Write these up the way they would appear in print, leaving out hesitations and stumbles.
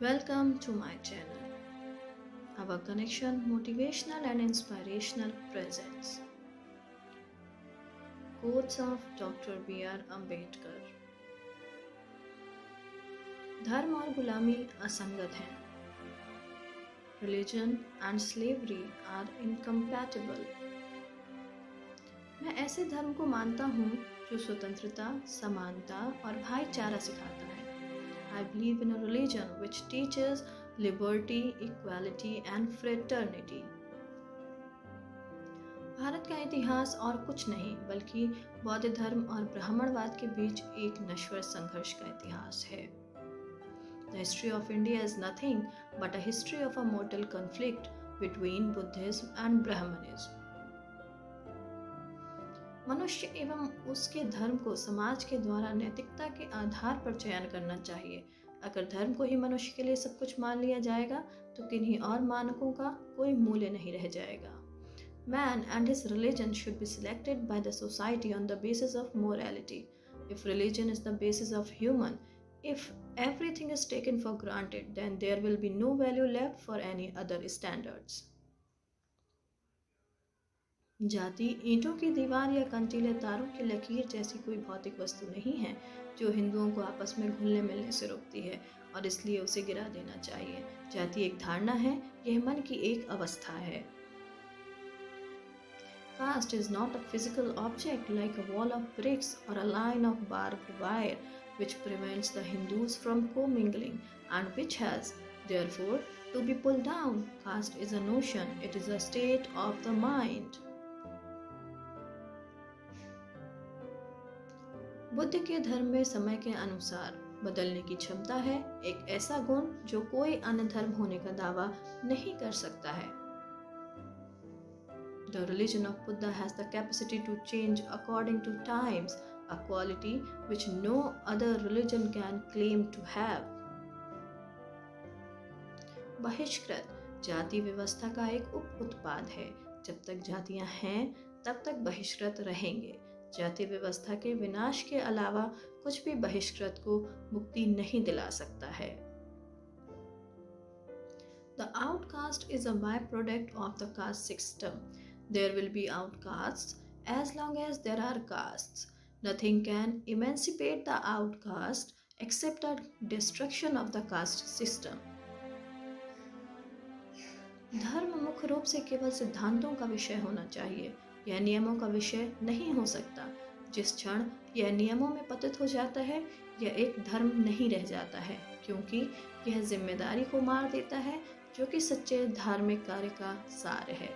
Welcome to my channel. Our connection, motivational and inspirational presence. Quotes of Dr. B.R. Ambedkar. धर्म और गुलामी असंगत हैं. Religion and slavery are incompatible. मैं ऐसे धर्म को मानता हूँ जो स्वतंत्रता, समानता और भाईचारा सिखाता है. I believe in a religion which teaches liberty, equality and fraternity. Bharat का इतिहास और कुछ नहीं बल्कि बौद्ध धर्म और ब्राह्मणवाद के बीच एक नश्वर संघर्ष का इतिहास है. The history of India is nothing but a history of a mortal conflict between Buddhism and Brahmanism. मनुष्य एवं उसके धर्म को समाज के द्वारा नैतिकता के आधार पर चयन करना चाहिए. अगर धर्म को ही मनुष्य के लिए सब कुछ मान लिया जाएगा तो किन्हीं और मानकों का कोई मूल्य नहीं रह जाएगा. Man and his religion should be selected by the society on the basis of morality. If religion is the basis of human, if everything is taken for granted, then there will be no value left for any other standards. जाति ईंटों की दीवार या कंटीले तारों की लकीर जैसी कोई भौतिक वस्तु नहीं है जो हिंदुओं को आपस में घुलने मिलने से रोकती है और इसलिए उसे गिरा देना चाहिए. जाति एक धारणा है, यह मन की एक अवस्था है. Caste is not a physical object like a wall of bricks or a line of barbed wire which prevents the Hindus from commingling and which has, therefore, to be pulled down. Caste is a notion, it is a state of the mind. Buddha के धर्म में समय के अनुसार बदलने की क्षमता है, एक ऐसा गुण जो कोई अन्य धर्म होने का दावा नहीं कर सकता है. The religion of Buddha has the capacity to change according to times, a quality which no other religion can claim to have. बहिष्कृत जाति व्यवस्था का एक उप उत्पाद है. जब तक जातियां हैं तब तक बहिष्कृत रहेंगे. जाति व्यवस्था के विनाश के अलावा कुछ भी बहिष्कृत को मुक्ति नहीं दिला सकता है. The outcast is a byproduct of the caste system. There will be outcasts as long as there are castes. Nothing can emancipate the outcast except the destruction of the caste system. धर्म मुख्य रूप से केवल सिद्धांतों का विषय होना चाहिए. यह नियमों का विषय नहीं हो सकता. जिस क्षण यह नियमों में पतित हो जाता है यह एक धर्म नहीं रह जाता है क्योंकि यह जिम्मेदारी को मार देता है जो कि सच्चे धार्मिक कार्य का सार है.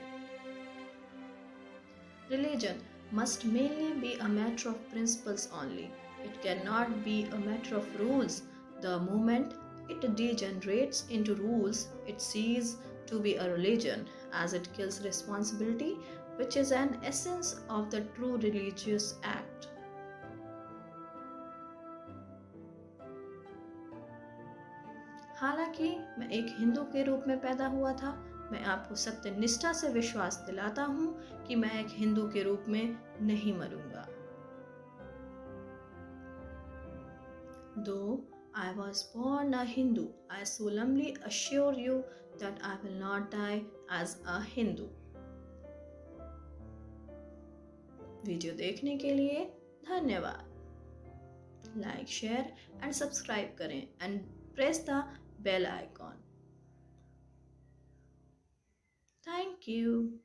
Religion must mainly be a matter of principles only. It cannot be a matter of rules. The moment it degenerates into rules, it ceases to be a religion as it kills responsibility, which is an essence of the true religious act. हालांकि मैं एक हिंदू के रूप में पैदा हुआ था, मैं आपको सत्य निष्ठा से विश्वास दिलाता हूँ कि मैं एक हिंदू के रूप में नहीं मरूंगा. Though I was born a Hindu, I solemnly assure you that I will not die as a Hindu. वीडियो देखने के लिए धन्यवाद. लाइक, शेयर एंड सब्सक्राइब करें and press the bell icon. Thank you.